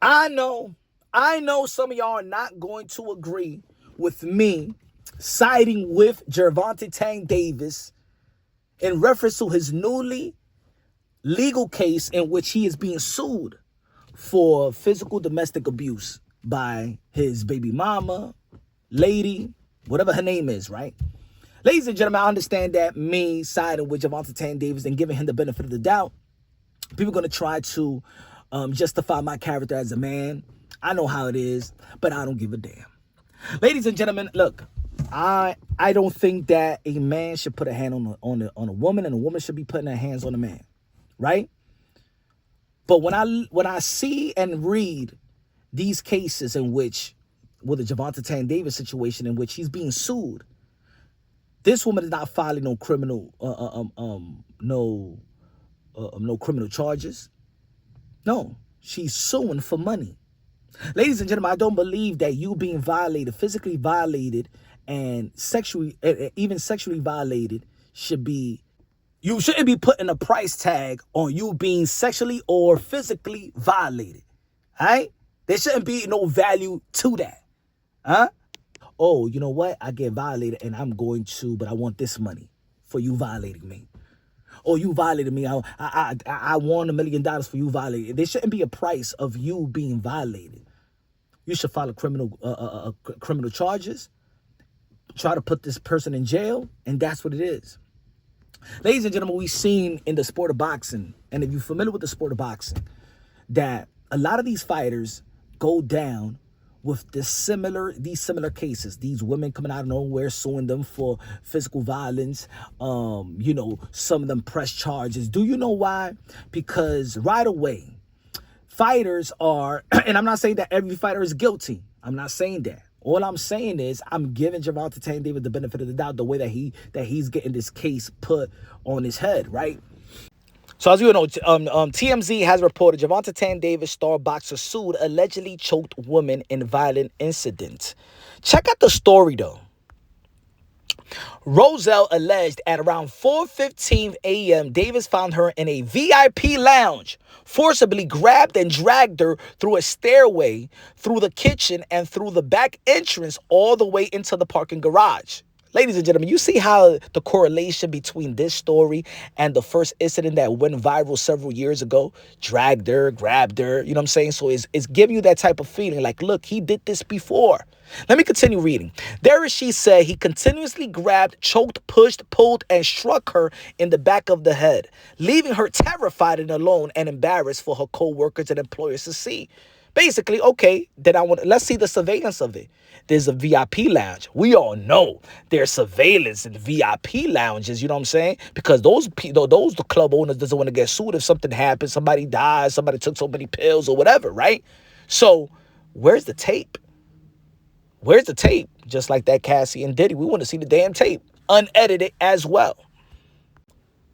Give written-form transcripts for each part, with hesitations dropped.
I know, I know some of y'all are not going to agree with me siding with Gervonta Davis in reference to his newly legal case in which he is being sued for physical domestic abuse by his baby mama, lady, whatever her name is, right? Ladies and gentlemen, I understand that me siding with Gervonta Davis and giving him the benefit of the doubt, people are going to try to justify my character as a man. I know how it is, but I don't give a damn. Ladies and gentlemen, look, I don't think that a man should put a hand on a woman, and a woman should be putting her hands on a man, right? But when I see and read these cases in which, with the Gervonta Davis situation in which he's being sued, this woman is not filing no criminal no criminal charges. No, she's suing for money. Ladies and gentlemen, I don't believe that you being violated, physically violated, and even sexually violated should be, you shouldn't be putting a price tag on you being sexually or physically violated. All right? There shouldn't be no value to that. Huh? Oh, you know what? I get violated and but I want this money for you violating me. Or you violated me. I won $1 million for you violating. There shouldn't be a price of you being violated. You should file a criminal charges, try to put this person in jail, and that's what it is. Ladies and gentlemen, we've seen in the sport of boxing, and if you're familiar with the sport of boxing, that a lot of these fighters go down with these similar cases. These women coming out of nowhere suing them for physical violence. Some of them press charges. Do you know why? Because right away, fighters are, and I'm not saying that every fighter is guilty. I'm not saying that. All I'm saying is I'm giving Gervonta Davis the benefit of the doubt, the way that he's getting this case put on his head, right? So as you know, TMZ has reported Gervonta Davis, star boxer, sued allegedly choked woman in violent incident. Check out the story though. Roselle alleged at around 4:15 a.m. Davis found her in a VIP lounge, forcibly grabbed and dragged her through a stairway, through the kitchen, and through the back entrance all the way into the parking garage. Ladies and gentlemen, you see how the correlation between this story and the first incident that went viral several years ago? Dragged her, grabbed her, you know what I'm saying? So it's giving you that type of feeling like, look, he did this before. Let me continue reading. There she said he continuously grabbed, choked, pushed, pulled, and struck her in the back of the head, leaving her terrified and alone and embarrassed for her co-workers and employers to see. Basically, okay, then let's see the surveillance of it. There's a VIP lounge. We all know there's surveillance in VIP lounges, you know what I'm saying? Because those the club owners doesn't want to get sued if something happens, somebody dies, somebody took so many pills or whatever, right? So, where's the tape? Where's the tape? Just like that Cassie and Diddy, we want to see the damn tape, unedited as well.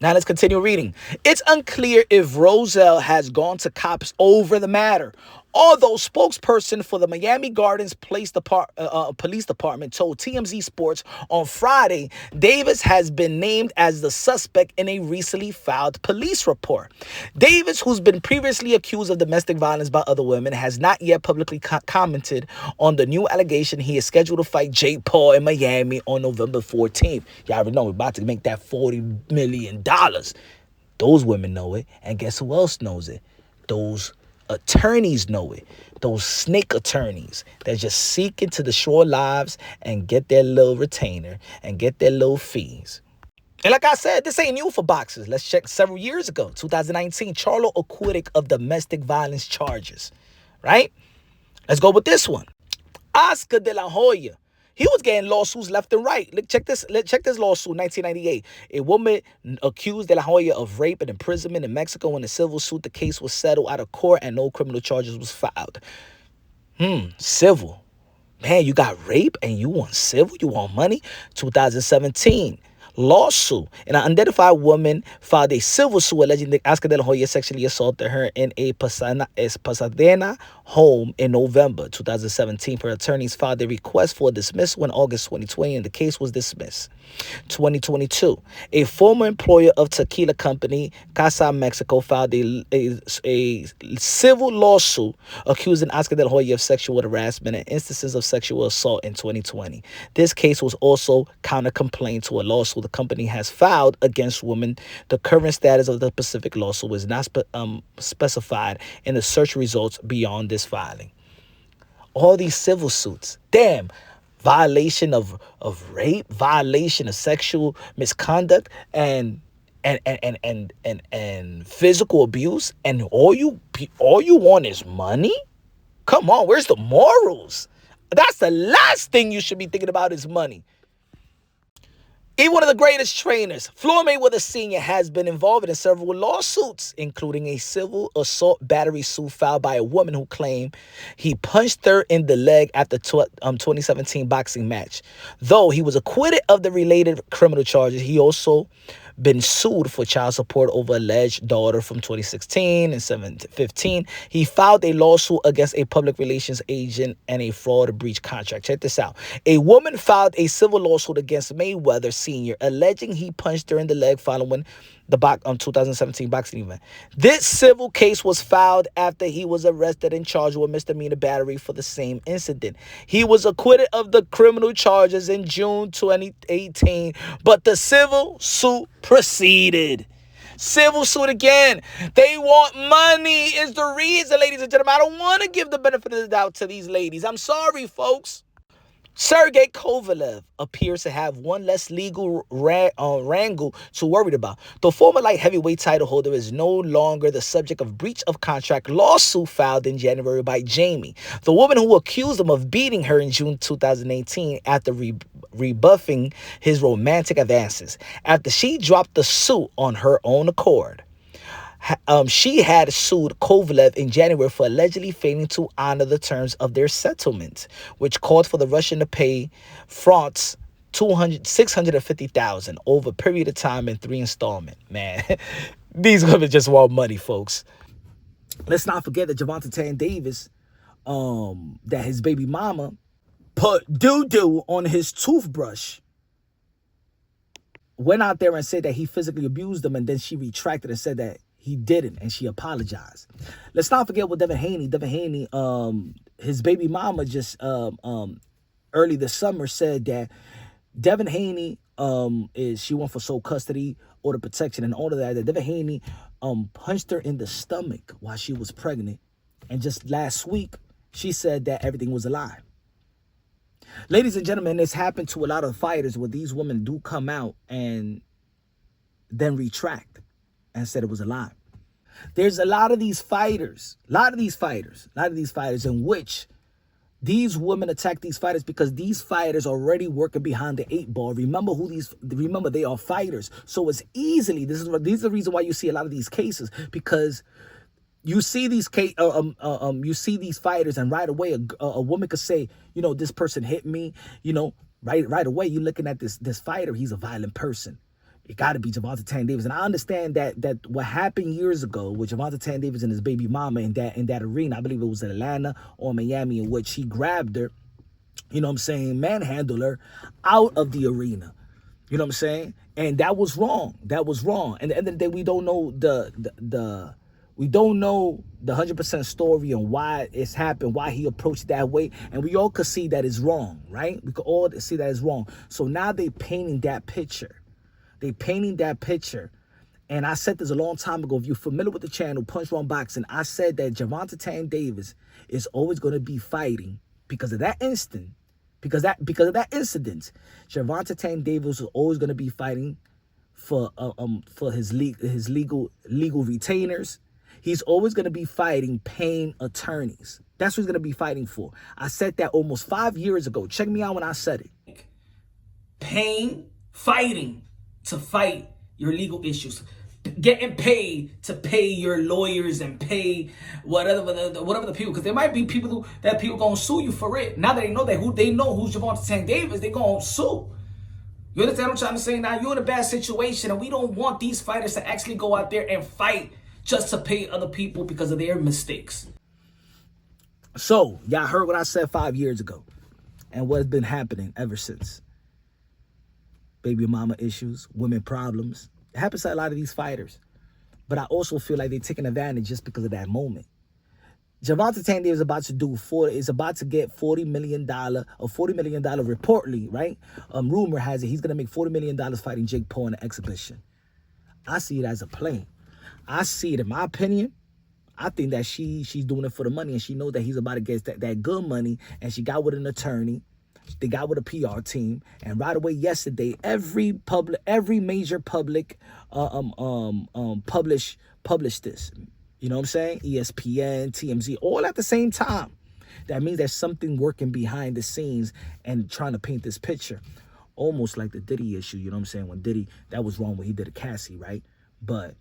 Now let's continue reading. It's unclear if Roselle has gone to cops over the matter. Although spokesperson for the Miami Gardens Police Department told TMZ Sports on Friday, Davis has been named as the suspect in a recently filed police report. Davis, who's been previously accused of domestic violence by other women, has not yet publicly commented on the new allegation. He is scheduled to fight Jake Paul in Miami on November 14th. Y'all already know we're about to make that $40 million. Those women know it, and guess who else knows it? Those attorneys know it. Those snake attorneys that just seeking to destroy lives and get their little retainer and get their little fees. And like I said, this ain't new for boxers. Let's check several years ago, 2019, Charlo acquitted of domestic violence charges, right? Let's go with this one. Oscar De La Hoya. He was getting lawsuits left and right. Check this lawsuit, 1998. A woman accused De La Hoya of rape and imprisonment in Mexico. In a civil suit, the case was settled out of court and no criminal charges was filed. Civil. Man, you got rape and you want civil? You want money? 2017. lawsuit. An unidentified woman filed a civil suit alleging that Oscar De La Hoya sexually assaulted her in a Pasadena home in November 2017. Her attorneys filed a request for dismissal in August 2020, and the case was dismissed. 2022, a former employer of tequila company Casa Mexico filed a civil lawsuit accusing Oscar De La Hoya of sexual harassment and instances of sexual assault in 2020. This case was also counter-complaint to a lawsuit the company has filed against women. The current status of the specific lawsuit was not specified in the search results beyond this filing. All these civil suits, damn, violation of rape, violation of sexual misconduct, and physical abuse, and all you want is money? Come on, where's the morals? That's the last thing you should be thinking about is money. Even one of the greatest trainers, Floyd Mayweather Sr., has been involved in several lawsuits, including a civil assault battery suit filed by a woman who claimed he punched her in the leg after 2017 boxing match. Though he was acquitted of the related criminal charges, he also been sued for child support over alleged daughter from 2016 and 2015. He filed a lawsuit against a public relations agent and a fraud breach contract. Check this out. A woman filed a civil lawsuit against Mayweather Sr., alleging he punched her in the leg following the 2017 boxing event. This civil case was filed after he was arrested and charged with misdemeanor battery for the same incident. He was acquitted of the criminal charges in June 2018, but the civil suit proceeded. Civil suit again. They want money is the reason, ladies and gentlemen. I don't want to give the benefit of the doubt to these ladies. I'm sorry, folks. Sergey Kovalev appears to have one less legal wrangle to worry about. The former light heavyweight title holder is no longer the subject of breach of contract lawsuit filed in January by Jamie, the woman who accused him of beating her in June 2018 after rebuffing his romantic advances. After she dropped the suit on her own accord. She had sued Kovalev in January for allegedly failing to honor the terms of their settlement, which called for the Russian to pay France $650,000 over a period of time in 3 installments. Man, these women just want money, folks. Let's not forget that Gervonta Davis, that his baby mama put doo-doo on his toothbrush, went out there and said that he physically abused them, and then she retracted and said that he didn't, and she apologized. Let's not forget what Devin Haney, his baby mama just early this summer said that Devin Haney she went for sole custody, order protection, and all of that. That Devin Haney punched her in the stomach while she was pregnant, and just last week she said that everything was a lie. Ladies and gentlemen, this happened to a lot of fighters where these women do come out and then retract and said it was a lie. There's a lot of these fighters in which these women attack these fighters because these fighters are already working behind the 8 ball. Remember they are fighters. So it's easily, this is the reason why you see a lot of these cases, because you see these fighters, and right away a woman could say, this person hit me, right away you're looking at this fighter, he's a violent person. It got to be Gervonta Davis. And I understand that what happened years ago with Gervonta Davis and his baby mama in that arena, I believe it was in Atlanta or Miami, in which he grabbed her, manhandled her out of the arena. You know what I'm saying? And that was wrong. And at the end of the day, we don't know the 100% story on why it's happened, why he approached that way. And we all could see that it's wrong, right? We could all see that it's wrong. So now they painting that picture. And I said this a long time ago. If you're familiar with the channel, Punch Wrong Boxing, I said that Gervonta Davis is always going to be fighting because of that incident. Gervonta Davis is always going to be fighting for his legal retainers. He's always going to be fighting paying attorneys. That's what he's going to be fighting for. I said that almost 5 years ago. Check me out when I said it. Fighting to fight your legal issues, getting paid to pay your lawyers and pay whatever the people, because there might be people gonna sue you for it. Now that they know who's Gervonta Davis, they gonna sue. You understand what I'm trying to say? Now you're in a bad situation, and we don't want these fighters to actually go out there and fight just to pay other people because of their mistakes. So, y'all heard what I said 5 years ago and what's been happening ever since. Baby mama issues, women problems. It happens to a lot of these fighters. But I also feel like they're taking advantage just because of that moment. Gervonta Davis is about to get $40 million or $40 million reportedly, right? Rumor has it he's gonna make $40 million fighting Jake Paul in an exhibition. I see it as a play. I see it, in my opinion, I think that she's doing it for the money, and she knows that he's about to get that good money, and she got with an attorney. They got with a PR team, and right away yesterday, every major public published this. You know what I'm saying? ESPN, TMZ, all at the same time. That means there's something working behind the scenes and trying to paint this picture, almost like the Diddy issue. You know what I'm saying? When Diddy, that was wrong when he did a Cassie, right? But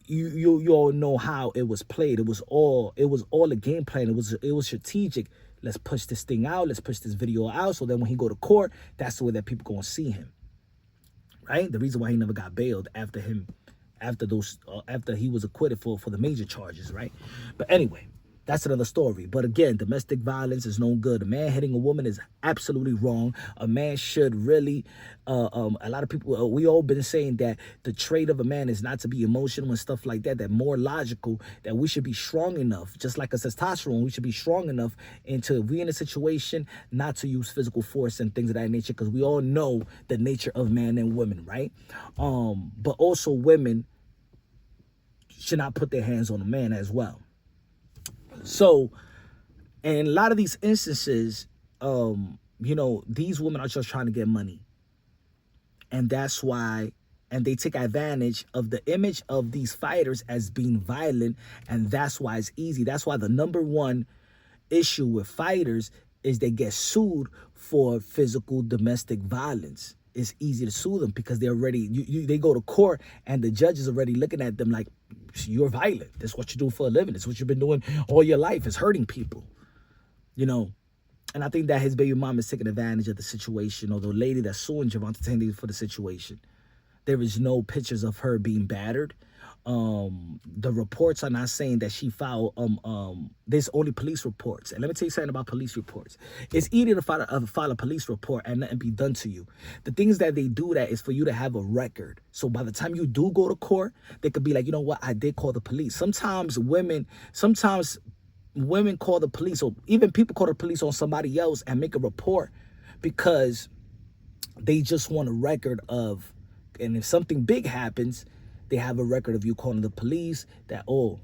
you all know how it was played. It was all a game plan. It was strategic. Let's push this thing out. Let's push this video out. So then when he go to court, that's the way that people gonna see him, right? The reason why he never got bailed after he was acquitted for the major charges, right? But anyway, that's another story. But again, domestic violence is no good. A man hitting a woman is absolutely wrong. A man should really, a lot of people, we all been saying that the trait of a man is not to be emotional and stuff like that, that more logical, that we should be strong enough, just like a testosterone, we should be strong enough into, if we in a situation, not to use physical force and things of that nature, because we all know the nature of man and women, right? But also women should not put their hands on a man as well. So, in a lot of these instances, these women are just trying to get money. And that's why, and they take advantage of the image of these fighters as being violent, and that's why it's easy. That's why the number one issue with fighters is they get sued for physical domestic violence. It's easy to sue them because they're already, they go to court and the judge is already looking at them like, you're violent. That's what you do for a living. It's what you've been doing all your life, is hurting people, And I think that his baby mom is taking advantage of the situation, or the lady that's suing Gervonta Davis for the situation. There is no pictures of her being battered. The reports are not saying that she filed, there's only police reports. And let me tell you something about police reports. It's easy to file a police report and nothing be done to you. The things that they do that is for you to have a record. So by the time you do go to court, they could be like, you know what, I did call the police. Sometimes women call the police, or even people call the police on somebody else and make a report because they just want a record of, and if something big happens, they have a record of you calling the police. You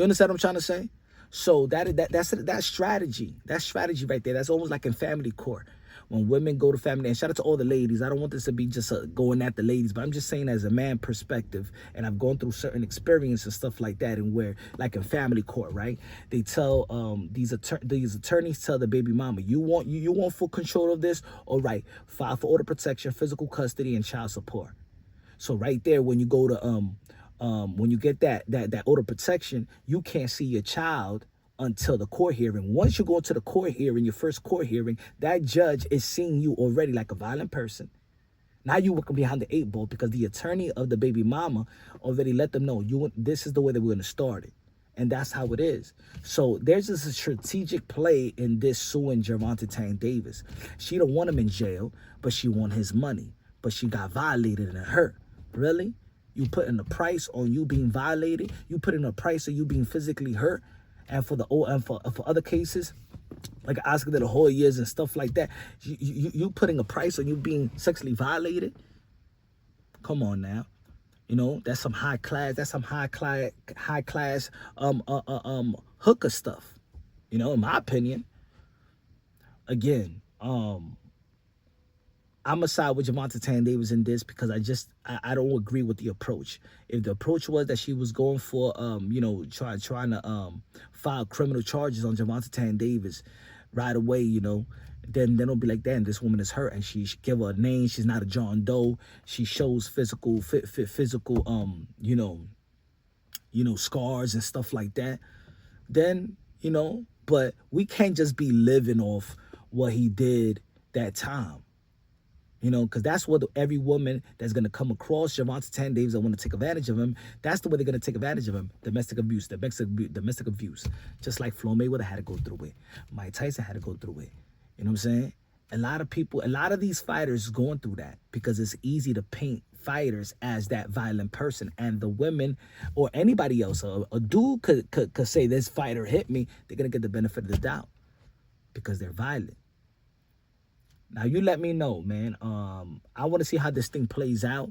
understand what I'm trying to say? So that's strategy. That's strategy right there. That's almost like in family court. When women go to family, and shout out to all the ladies. I don't want this to be just going at the ladies, but I'm just saying as a man perspective, and I've gone through certain experiences and stuff like that, and where, like in family court, right? They tell these attorneys tell the baby mama, you want full control of this? All right, file for order protection, physical custody, and child support. So right there, when you go to when you get that order protection, you can't see your child until the court hearing. Once you go into the court hearing, your first court hearing, that judge is seeing you already like a violent person. Now you working behind the 8 ball because the attorney of the baby mama already let them know this is the way that we're going to start it. And that's how it is. So there's just a strategic play in this suing Gervonta Davis. She don't want him in jail, but she want his money. But she got violated and hurt. Really? You putting a price on you being violated? You putting a price on you being physically hurt? And for other cases, like Oscar de la Hoya years and stuff like that, you putting a price on you being sexually violated? Come on now. That's some high class. That's some high class hooker stuff. In my opinion. Again, I'm a side with Gervonta Davis in this because I don't agree with the approach. If the approach was that she was going for trying to file criminal charges on Gervonta Davis right away, then it'll be like, damn, this woman is hurt, and she give her a name. She's not a John Doe. She shows physical scars and stuff like that. Then but we can't just be living off what he did that time. You know, because that's what every woman that's going to come across Gervonta Davis that want to take advantage of him, that's the way they're going to take advantage of him. Domestic abuse, domestic abuse. Just like Floyd Mayweather had to go through it. Mike Tyson had to go through it. You know what I'm saying? A lot of people, a lot of these fighters going through that because it's easy to paint fighters as that violent person. And the women or anybody else, a dude could say this fighter hit me, they're going to get the benefit of the doubt because they're violent. Now, you let me know, man. I want to see how this thing plays out.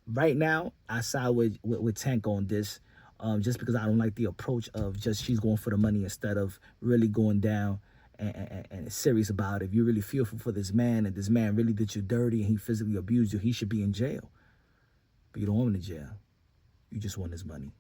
Right now, I side with Tank on this, just because I don't like the approach of just she's going for the money instead of really going down and serious about it. If you're really fearful for this man and this man really did you dirty and he physically abused you, he should be in jail. But you don't want him in jail. You just want his money.